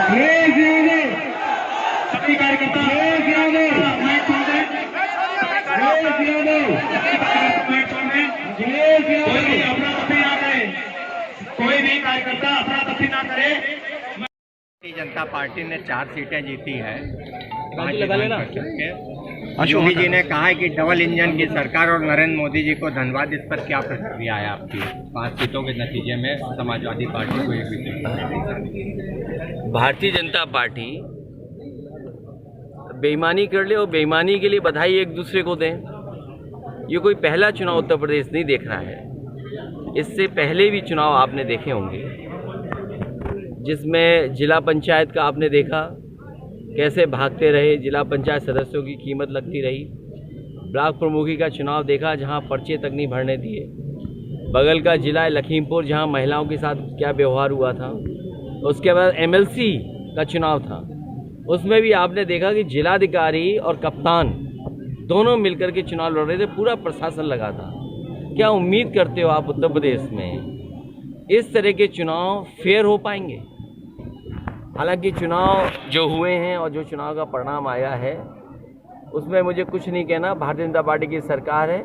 सभी कार्यकर्ता कोई भी कार्यकर्ता अपना तफी ना करे। भारतीय जनता पार्टी ने 4 सीटें जीती है। योगी जी ने कहा है कि डबल इंजन की सरकार और नरेंद्र मोदी जी को धन्यवाद। इस पर क्या प्रतिक्रिया है आपकी? 5 सीटों के नतीजे में समाजवादी पार्टी को एक विशेष। भारतीय जनता पार्टी बेईमानी कर ले और बेईमानी के लिए बधाई एक दूसरे को दें। ये कोई पहला चुनाव उत्तर प्रदेश नहीं देख रहा है। इससे पहले भी चुनाव आपने देखे होंगे, जिसमें जिला पंचायत का आपने देखा कैसे भागते रहे, जिला पंचायत सदस्यों की कीमत लगती रही। ब्लॉक प्रमुखी का चुनाव देखा जहां पर्चे तक नहीं भरने दिए। बगल का जिला लखीमपुर जहां महिलाओं के साथ क्या व्यवहार हुआ था। उसके बाद एमएलसी का चुनाव था, उसमें भी आपने देखा कि जिलाधिकारी और कप्तान दोनों मिलकर के चुनाव लड़ रहे थे। पूरा प्रशासन लगा था। क्या उम्मीद करते हो आप उत्तर प्रदेश में इस तरह के चुनाव फेयर हो पाएंगे? हालांकि चुनाव जो हुए हैं और जो चुनाव का परिणाम आया है उसमें मुझे कुछ नहीं कहना। भारतीय जनता पार्टी की सरकार है,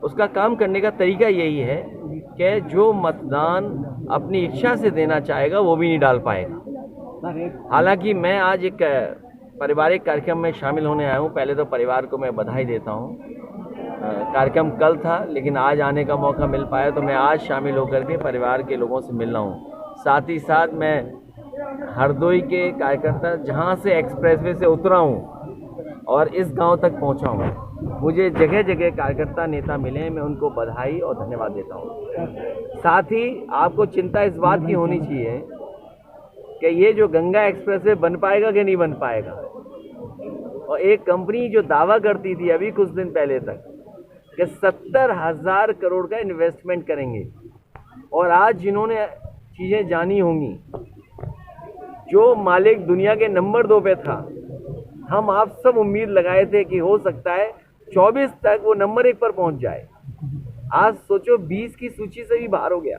उसका काम करने का तरीका यही है कि जो मतदान अपनी इच्छा से देना चाहेगा वो भी नहीं डाल पाएगा। हालांकि मैं आज एक पारिवारिक कार्यक्रम में शामिल होने आया हूँ। पहले तो परिवार को मैं बधाई देता हूँ। कार्यक्रम कल था लेकिन आज आने का मौका मिल पाया, तो मैं आज शामिल होकर के परिवार के लोगों से मिल रहा हूँ। साथ ही साथ मैं हरदोई के कार्यकर्ता जहाँ से एक्सप्रेसवे से उतरा हूँ और इस गांव तक पहुँचा हूँ, मुझे जगह जगह कार्यकर्ता नेता मिले, मैं उनको बधाई और धन्यवाद देता हूँ। साथ ही आपको चिंता इस बात की होनी चाहिए कि ये जो गंगा एक्सप्रेसवे बन पाएगा कि नहीं बन पाएगा। और एक कंपनी जो दावा करती थी अभी कुछ दिन पहले तक कि 70,000 करोड़ का इन्वेस्टमेंट करेंगे, और आज जिन्होंने चीज़ें जानी होंगी, जो मालिक दुनिया के नंबर 2 पे था, हम आप सब उम्मीद लगाए थे कि हो सकता है 24 तक वो नंबर 1 पर पहुंच जाए। आज सोचो 20 की सूची से भी बाहर हो गया।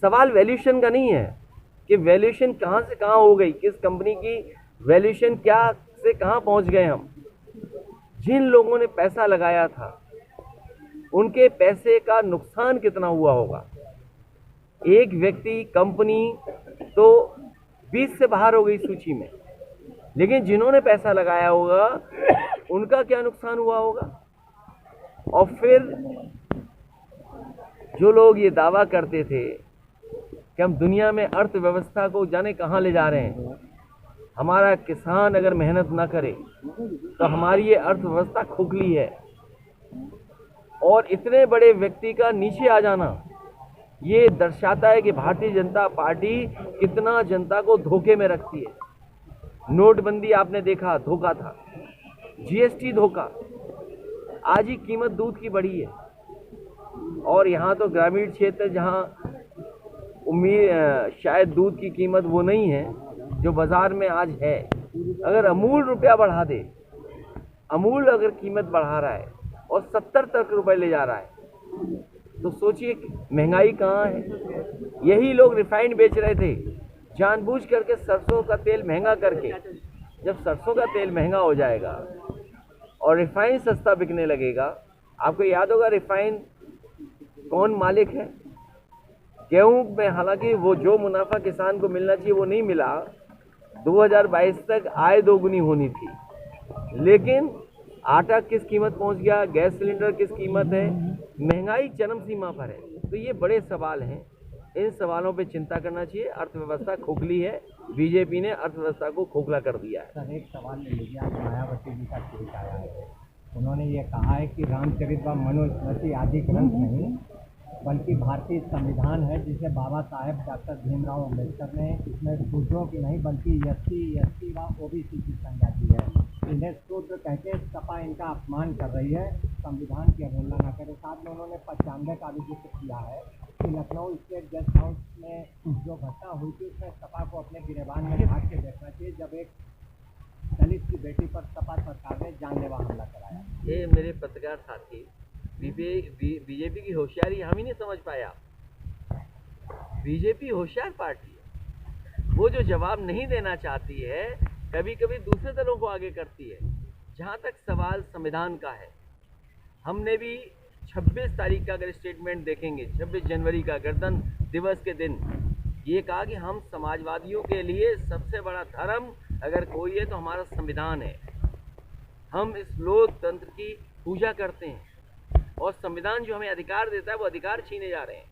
सवाल वैल्यूएशन का नहीं है कि वैल्यूएशन कहाँ से कहाँ हो गई, किस कंपनी की वैल्यूएशन क्या से कहाँ पहुंच गए हम। जिन लोगों ने पैसा लगाया था उनके पैसे का नुकसान कितना हुआ होगा। एक व्यक्ति, कंपनी तो 20 से बाहर हो गई सूची में, लेकिन जिन्होंने पैसा लगाया होगा उनका क्या नुकसान हुआ होगा। और फिर जो लोग ये दावा करते थे कि हम दुनिया में अर्थव्यवस्था को जाने कहाँ ले जा रहे हैं, हमारा किसान अगर मेहनत ना करे तो हमारी ये अर्थव्यवस्था खोखली है, और इतने बड़े व्यक्ति का नीचे आ जाना ये दर्शाता है कि भारतीय जनता पार्टी कितना जनता को धोखे में रखती है। नोटबंदी आपने देखा, धोखा था। जीएसटी धोखा। आज ही कीमत दूध की बढ़ी है, और यहाँ तो ग्रामीण क्षेत्र जहाँ उम्मीद शायद दूध की कीमत वो नहीं है जो बाजार में आज है। अगर अमूल रुपया बढ़ा दे, अमूल अगर कीमत बढ़ा रहा है और 70 तक रुपए ले जा रहा है, तो सोचिए महंगाई कहाँ है। यही लोग रिफाइंड बेच रहे थे जानबूझ करके, सरसों का तेल महंगा करके। जब सरसों का तेल महंगा हो जाएगा और रिफाइंड सस्ता बिकने लगेगा, आपको याद होगा रिफाइंड कौन मालिक है? गेहूं में हालांकि वो जो मुनाफा किसान को मिलना चाहिए वो नहीं मिला। 2022 तक आय दोगुनी होनी थी, लेकिन आटा किस कीमत पहुंच गया, गैस सिलेंडर किस कीमत है, महंगाई चरम सीमा पर है। तो ये बड़े सवाल हैं, इन सवालों पे चिंता करना चाहिए। अर्थव्यवस्था खोखली है, बीजेपी ने अर्थव्यवस्था को खोखला कर दिया है। सर, एक सवाल ले लीजिए, आज मायावती जी का ट्वीट आया है। उन्होंने ये कहा है कि रामचरित व मनुस्मृति आदि ग्रंथ नहीं बल्कि भारतीय संविधान है, जिसे बाबा साहेब डॉक्टर भीमराव अम्बेडकर ने इसमें शूद्रों की नहीं बल्कि एससी व ओबीसी की संज्ञा दी है। इन्हें शूद्र कहकर सपा इनका अपमान कर रही है, संविधान की अवहेलना न करे। साथ में उन्होंने 95 का भी जिक्र किया है कि लखनऊ स्टेट गेस्ट हाउस में जो घटना हुई थी उसमें सपा को अपने गिरेबान में भाग के देखना चाहिए, जब एक दलित की बेटी पर सपा सरकार ने जानलेवा हमला कराया। ये मेरे पत्रकार साथी बीजेपी की होशियारी हम ही नहीं समझ पाया। बीजेपी होशियार पार्टी है। वो जो जवाब नहीं देना चाहती है, कभी कभी दूसरे दलों को आगे करती है। जहाँ तक सवाल संविधान का है, हमने भी 26 तारीख का अगर स्टेटमेंट देखेंगे, 26 जनवरी का गणतंत्र दिवस के दिन ये कहा कि हम समाजवादियों के लिए सबसे बड़ा धर्म अगर कोई है तो हमारा संविधान है। हम इस लोकतंत्र की पूजा करते हैं और संविधान जो हमें अधिकार देता है वो अधिकार छीने जा रहे हैं।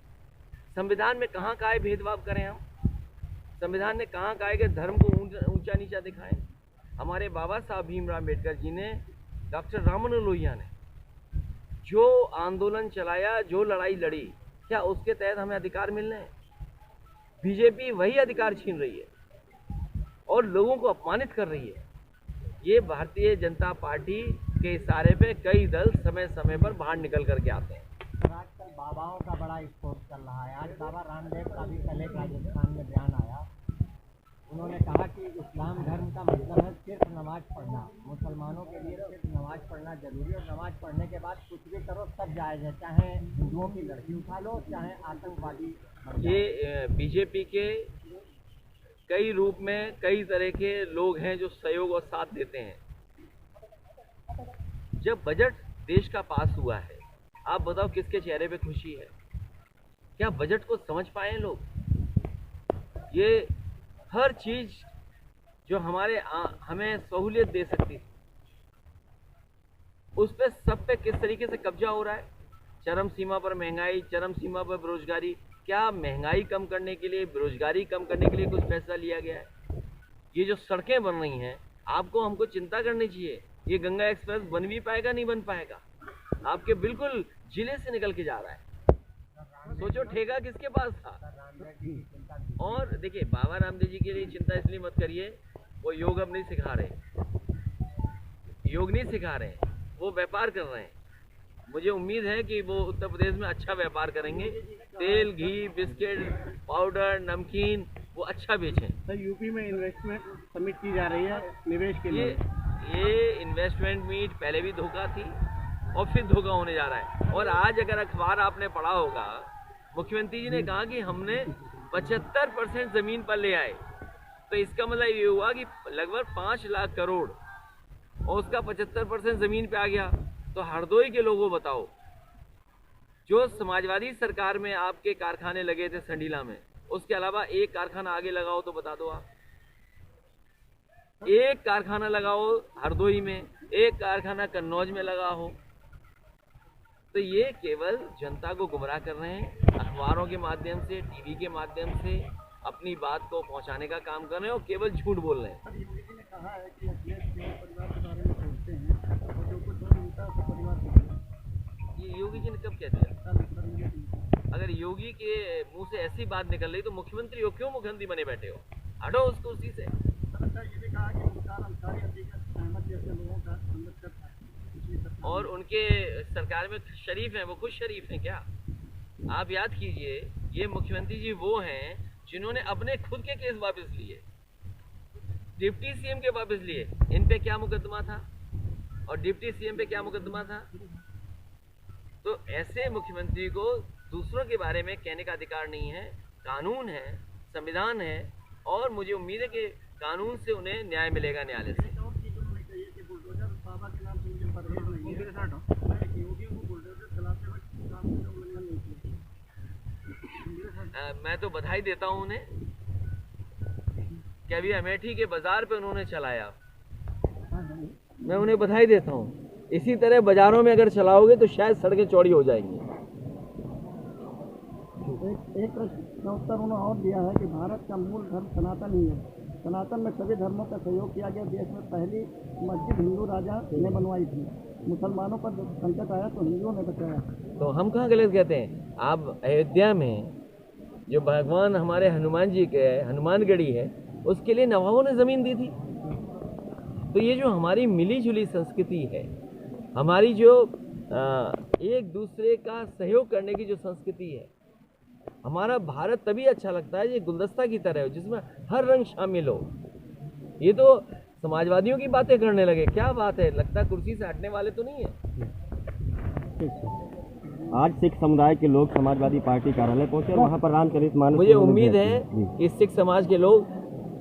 संविधान में कहाँ कहाँ भेदभाव करें हम? संविधान ने कहाँ कहा है कि धर्म को ऊंचा नीचा दिखाएं? हमारे बाबा साहब भीमराव अम्बेडकर जी ने, डॉक्टर राममनोहर लोहिया ने जो आंदोलन चलाया, जो लड़ाई लड़ी, क्या उसके तहत हमें अधिकार मिल रहे हैं? बीजेपी वही अधिकार छीन रही है और लोगों को अपमानित कर रही है। ये भारतीय जनता पार्टी के इशारे पे कई दल समय समय पर बाहर निकल करके आते हैं। आजकल बाबाओं का बड़ा स्कोप चल रहा है। आज बाबा रामदेव का भी कल एक राजस्थान में बयान आया। उन्होंने कहा कि इस्लाम धर्म का मतलब है सिर्फ नमाज पढ़ना, मुसलमानों के लिए सिर्फ नमाज पढ़ना जरूरी, और नमाज पढ़ने के बाद कुछ भी करो सब जायज़ है, चाहे हिंदुओं की लड़की उठा लो, चाहे आतंकवादी। ये बीजेपी के कई रूप में कई तरह के लोग हैं जो सहयोग और साथ देते हैं। जब बजट देश का पास हुआ है, आप बताओ किसके चेहरे पे खुशी है? क्या बजट को समझ पाए लोग? ये हर चीज जो हमें सहूलियत दे सकती थी, उस पे सब पे किस तरीके से कब्जा हो रहा है। चरम सीमा पर महंगाई, चरम सीमा पर बेरोजगारी। क्या महंगाई कम करने के लिए, बेरोजगारी कम करने के लिए कुछ फैसला लिया गया है? ये जो सड़कें बन रही हैं, आपको हमको चिंता करनी चाहिए। ये गंगा एक्सप्रेस बन भी पाएगा, नहीं बन पाएगा? आपके बिल्कुल जिले से निकल के जा रहा है। सोचो ठेका किसके पास था। और देखिए, बाबा रामदेव जी के लिए चिंता इसलिए मत करिए, वो योग अब नहीं सिखा रहे, योग नहीं सिखा रहे, वो व्यापार कर रहे हैं। मुझे उम्मीद है कि वो उत्तर प्रदेश में अच्छा व्यापार करेंगे। तेल, घी, बिस्किट, पाउडर, नमकीन वो अच्छा बेचें। सर, यूपी में इन्वेस्टमेंट समिट की जा रही है निवेश के लिए। ये इन्वेस्टमेंट मीट पहले भी धोखा थी और फिर धोखा होने जा रहा है। और आज अगर अखबार आपने पढ़ा होगा, मुख्यमंत्री जी ने कहा कि हमने 75% जमीन पर ले आए। तो इसका मतलब ये हुआ कि लगभग 5 लाख करोड़ और उसका 75% जमीन पे आ गया। तो हरदोई के लोगों बताओ, जो समाजवादी सरकार में आपके कारखाने लगे थे संडीला में, उसके अलावा एक कारखाना आगे लगाओ तो बता दो आप। एक कारखाना लगाओ हरदोई में, एक कारखाना कन्नौज में लगा हो। तो ये केवल जनता को गुमराह कर रहे हैं, अखबारों के माध्यम से, टीवी के माध्यम से अपनी बात को पहुंचाने का काम कर रहे हैं और केवल झूठ बोल रहे हैं। योगी ने कहा है कि अखिलेश परिवार के बारे में सोचते हैं और जो कुछ मिलता है उसको परिवार को। ये योगी जी ने कब कह दिया? अगर योगी के मुंह से ऐसी बात निकल रही तो मुख्यमंत्री हो, क्यों मुख्यमंत्री बने बैठे हो? हटो उस कुर्सी से। और उनके सरकार में शरीफ हैं, वो खुद शरीफ हैं क्या? आप याद कीजिए, ये मुख्यमंत्री जी वो हैं जिन्होंने अपने खुद के केस वापस लिए, डिप्टी सीएम के वापस लिए। इन पे क्या मुकदमा था और डिप्टी सीएम पे क्या मुकदमा था? तो ऐसे मुख्यमंत्री को दूसरों के बारे में कहने का अधिकार नहीं है। कानून है, संविधान है और मुझे उम्मीद है कि कानून से उन्हें न्याय मिलेगा, न्यायालय से। मैं तो बधाई देता हूं उन्हें कि अभी अमेठी के बाजार पे उन्होंने चलाया, मैं उन्हें बधाई देता हूं। इसी तरह बाजारों में अगर चलाओगे तो शायद सड़कें चौड़ी हो जाएंगी। एक प्रश्न का उत्तर उन्होंने और दिया है कि भारत का मूल धर्म सनातन ही है। सनातन में सभी धर्मों का सहयोग किया गया। देश में पहली मस्जिद हिंदू राजा ने बनवाई थी। मुसलमानों पर जब संकट आया तो हिंदुओं ने बचाया। तो हम कहाँ गलत कहते हैं? आप अयोध्या में जो भगवान हमारे हनुमान जी के हनुमानगढ़ी है, उसके लिए नवाबों ने ज़मीन दी थी। तो ये जो हमारी मिली जुली संस्कृति है, हमारी जो एक दूसरे का सहयोग करने की जो संस्कृति है, हमारा भारत तभी अच्छा लगता है ये गुलदस्ता की तरह हो जिसमें हर रंग शामिल हो। ये तो समाजवादियों की बातें करने लगे, क्या बात है? लगता कुर्सी से हटने वाले तो नहीं है। आज सिख समुदाय के लोग समाजवादी पार्टी कार्यालय पहुंचे और वहां पर रामचरितमानस। मुझे उम्मीद है कि सिख समाज के लोग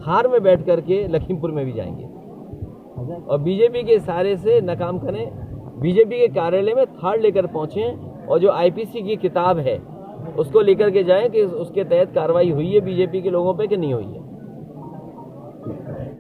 थार में बैठ करके लखीमपुर में भी जाएंगे और बीजेपी के इशारे से नाकाम करें। बीजेपी के कार्यालय में थार लेकर पहुंचें और जो आईपीसी की किताब है उसको लेकर के जाएं कि उसके तहत कार्रवाई हुई है बीजेपी के लोगों पे कि नहीं हुई है।